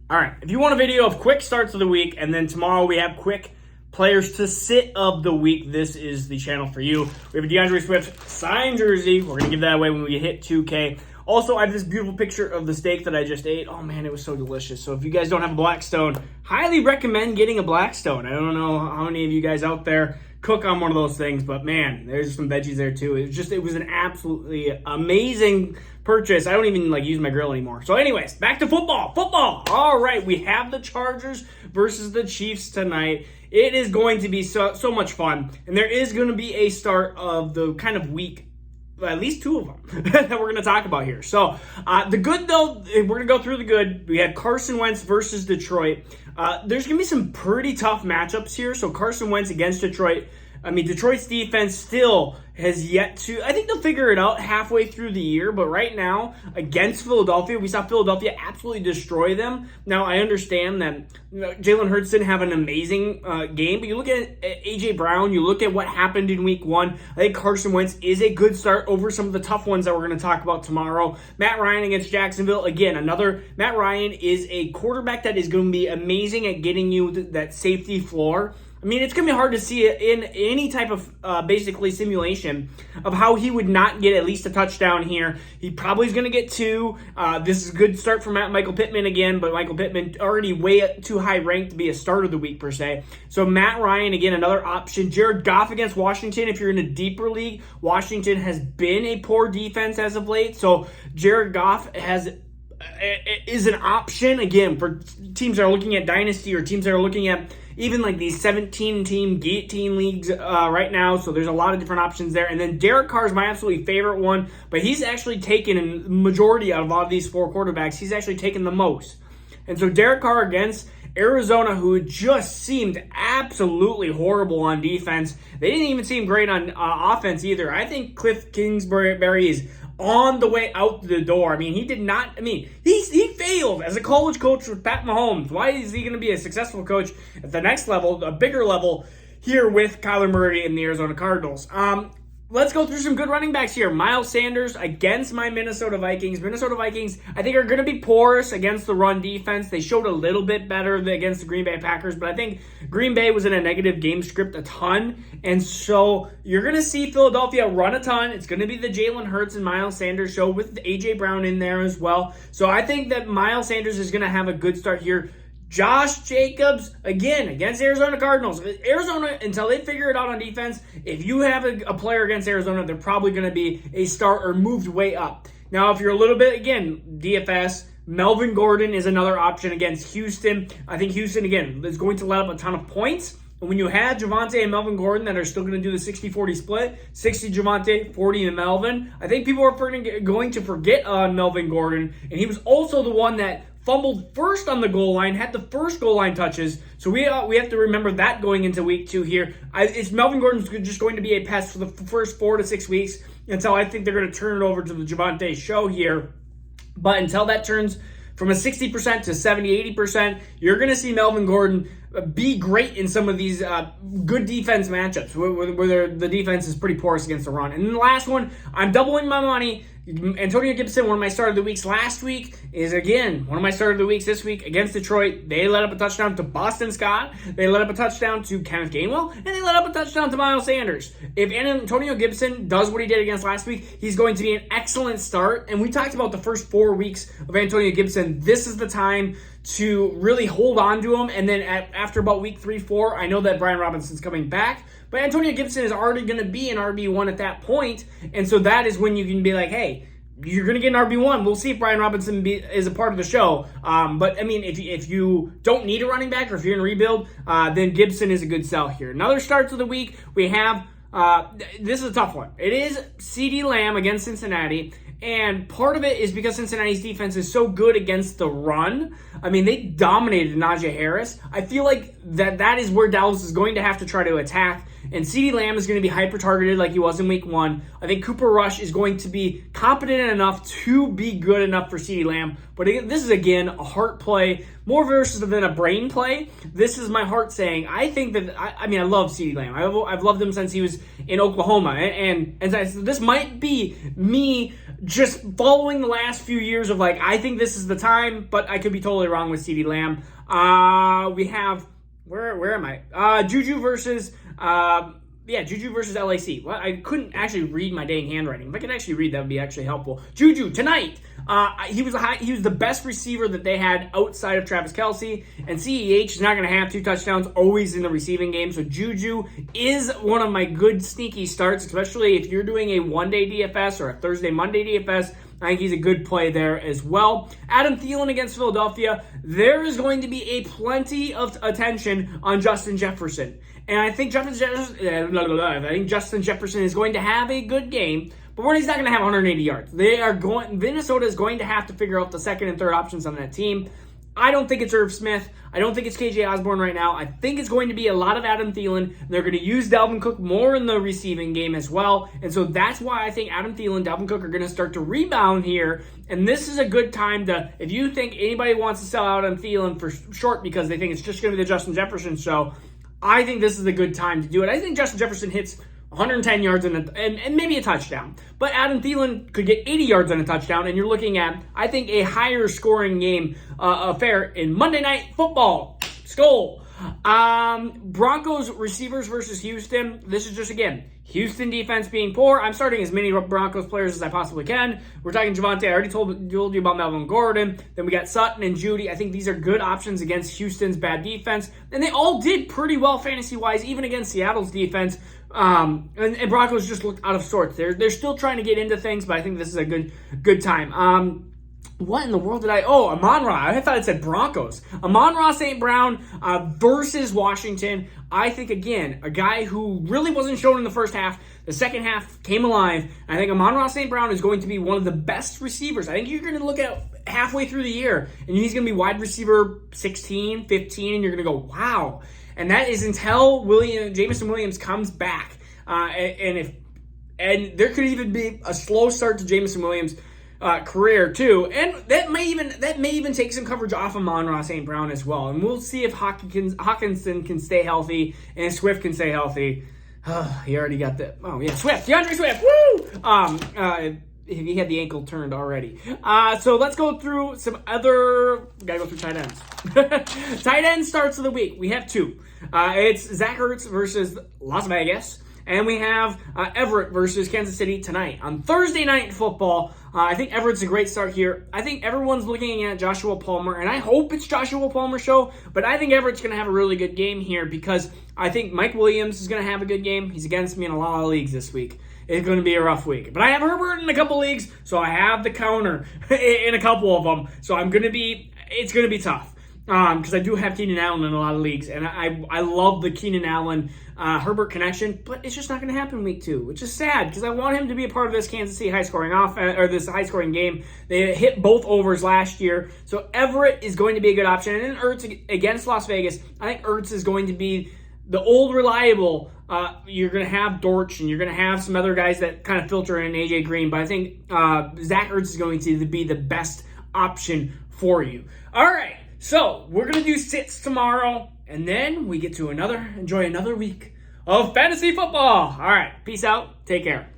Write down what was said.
All right, if you want a video of quick starts of the week, and then tomorrow we have quick players to sit of the week, this is the channel for you. We have a DeAndre Swift signed jersey. We're going to give that away when we hit 2K. Also, I have this beautiful picture of the steak that I just ate. Oh, man, it was so delicious. So if you guys don't have a Blackstone, highly recommend getting a Blackstone. I don't know how many of you guys out there cook on one of those things, but man, there's some veggies there too. It was an absolutely amazing purchase. I don't even use my grill anymore. So anyways, back to football. All right, we have the Chargers versus the Chiefs tonight. It is going to be so much fun, and there is going to be a start of the kind of week, at least two of them that we're going to talk about here. So the good, though, we're going to go through the good. We had Carson Wentz versus Detroit. There's going to be some pretty tough matchups here. So Carson Wentz against Detroit. I mean, Detroit's defense still has yet to, I think they'll figure it out halfway through the year, but right now, against Philadelphia, we saw Philadelphia absolutely destroy them. Now, I understand that Jalen Hurts didn't have an amazing game, but you look at A.J. Brown, you look at what happened in week one, I think Carson Wentz is a good start over some of the tough ones that we're going to talk about tomorrow. Matt Ryan against Jacksonville, again, Matt Ryan is a quarterback that is going to be amazing at getting you that safety floor. I mean, it's going to be hard to see it in any type of basically simulation of how he would not get at least a touchdown here. He probably is going to get two. This is a good start for Michael Pittman again, but Michael Pittman already way too high ranked to be a start of the week per se. So Matt Ryan, again, another option. Jared Goff against Washington. If you're in a deeper league, Washington has been a poor defense as of late. So Jared Goff is an option, again, for teams that are looking at Dynasty or teams that are looking at even these 17-team guillotine leagues right now. So there's a lot of different options there. And then Derek Carr is my absolutely favorite one, but he's actually taken a majority out of all of these four quarterbacks. He's actually taken the most. And so Derek Carr against Arizona, who just seemed absolutely horrible on defense. They didn't even seem great on offense either. I think Cliff Kingsbury is on the way out the door. I mean, he failed as a college coach with Pat Mahomes. Why is he going to be a successful coach at the next level, a bigger level, here with Kyler Murray and the Arizona Cardinals? Let's go through some good running backs here. Miles Sanders against my Minnesota Vikings. Minnesota Vikings, I think, are going to be porous against the run defense. They showed a little bit better against the Green Bay Packers, but I think Green Bay was in a negative game script a ton, and so you're going to see Philadelphia run a ton. It's going to be the Jalen Hurts and Miles Sanders show with A.J. Brown in there as well. So I think that Miles Sanders is going to have a good start here. Josh Jacobs, again, against Arizona Cardinals. Arizona, until they figure it out on defense, if you have a player against Arizona, they're probably going to be a start or moved way up. Now, if you're a little bit, again, DFS, Melvin Gordon is another option against Houston. I think Houston, again, is going to let up a ton of points. And when you have Javonte and Melvin Gordon that are still going to do the 60-40 split, 60 Javonte, 40 to Melvin, I think people are going to forget Melvin Gordon. And he was also the one that fumbled first on the goal line, had the first goal line touches. So we have to remember that going into week two here. It's Melvin Gordon's just going to be a pest for the first 4 to 6 weeks until I think they're going to turn it over to the Javonte show here. But until that turns from a 60% to 70, 80%, you're going to see Melvin Gordon be great in some of these good defense matchups where the defense is pretty porous against the run. And then the last one, I'm doubling my money. Antonio Gibson, one of my start of the weeks last week, is again one of my start of the weeks this week against Detroit. They let up a touchdown to Boston Scott. They let up a touchdown to Kenneth Gainwell. And they let up a touchdown to Miles Sanders. If Antonio Gibson does what he did against last week, he's going to be an excellent start. And we talked about the first 4 weeks of Antonio Gibson. This is the time to really hold on to him. And then after about week 3, 4, I know that Brian Robinson's coming back. But Antonio Gibson is already going to be an RB1 at that point. And so that is when you can be like, hey, you're going to get an RB1. We'll see if Brian Robinson is a part of the show. But, I mean, if you don't need a running back or if you're in rebuild, then Gibson is a good sell here. Another starts of the week, we have, this is a tough one. It is CeeDee Lamb against Cincinnati. And part of it is because Cincinnati's defense is so good against the run. I mean, they dominated Najee Harris. I feel like that is where Dallas is going to have to try to attack. And CeeDee Lamb is going to be hyper-targeted like he was in week 1. I think Cooper Rush is going to be competent enough to be good enough for CeeDee Lamb. But this is, again, a heart play, more versus than a brain play. This is my heart saying, I think that, I love CeeDee Lamb. I've loved him since he was in Oklahoma. And so this might be me just following the last few years of I think this is the time, but I could be totally wrong with CeeDee Lamb. We have, where am I? Juju versus LAC. Well, I couldn't actually read my dang handwriting. If I could actually read, that would be actually helpful. Juju, tonight, he was the best receiver that they had outside of Travis Kelce, and CEH is not going to have 2 touchdowns always in the receiving game, so Juju is one of my good sneaky starts, especially if you're doing a one-day DFS or a Thursday, Monday DFS. I think he's a good play there as well. Adam Thielen against Philadelphia. There is going to be a plenty of attention on Justin Jefferson. And I think Justin Jefferson is going to have a good game, but he's not going to have 180 yards. Minnesota is going to have to figure out the second and third options on that team. I don't think it's Irv Smith. I don't think it's KJ Osborne right now. I think it's going to be a lot of Adam Thielen. They're going to use Dalvin Cook more in the receiving game as well. And so that's why I think Adam Thielen, Dalvin Cook are going to start to rebound here. And this is a good time to, if you think anybody wants to sell out on Thielen for short because they think it's just going to be the Justin Jefferson show, I think this is a good time to do it. I think Justin Jefferson hits 110 yards and maybe a touchdown. But Adam Thielen could get 80 yards and a touchdown, and you're looking at, I think, a higher scoring game affair in Monday Night Football. Skol. Broncos receivers versus Houston. This is just, again, Houston defense being poor. I'm starting as many Broncos players as I possibly can. We're talking Javonte. I already told you about Melvin Gordon. Then we got Sutton and Judy. I think these are good options against Houston's bad defense. And they all did pretty well fantasy-wise, even against Seattle's defense. And Broncos just looked out of sorts. They're still trying to get into things, but I think this is a good time. What in the world did Amon-Ra. I thought it said Broncos. Amon-Ra St. Brown versus Washington. I think, again, a guy who really wasn't shown in the first half. The second half came alive. I think Amon-Ra St. Brown is going to be one of the best receivers. I think you're going to look at halfway through the year, and he's going to be wide receiver 16, 15, and you're going to go, wow. And that is until Jameson Williams comes back. And there could even be a slow start to Jameson Williams' career too, and that may even take some coverage off of Amon-Ra St. Brown as well. And we'll see if Hawkinson can stay healthy and Swift can stay healthy. He already got the Swift, DeAndre Swift, woo! He had the ankle turned already. So let's go through some other. Gotta go through tight ends. Tight end starts of the week. We have 2. It's Zach Ertz versus Las Vegas. And we have Everett versus Kansas City tonight. On Thursday Night Football, I think Everett's a great start here. I think everyone's looking at Joshua Palmer, and I hope it's Joshua Palmer's show, but I think Everett's going to have a really good game here because I think Mike Williams is going to have a good game. He's against me in a lot of leagues this week. It's going to be a rough week. But I have Herbert in a couple leagues, so I have the counter in a couple of them. So it's going to be tough. Because I do have Keenan Allen in a lot of leagues, and I love the Keenan Allen Herbert connection, but it's just not going to happen week 2, which is sad because I want him to be a part of this Kansas City high-scoring offense or this high-scoring game. They hit both overs last year, so Everett is going to be a good option. And then Ertz against Las Vegas, I think Ertz is going to be the old reliable. You're going to have Dortch, and you're going to have some other guys that kind of filter in AJ Green, but I think Zach Ertz is going to be the best option for you. All right. So, we're going to do sits tomorrow, and then we get to enjoy another week of fantasy football. All right, peace out. Take care.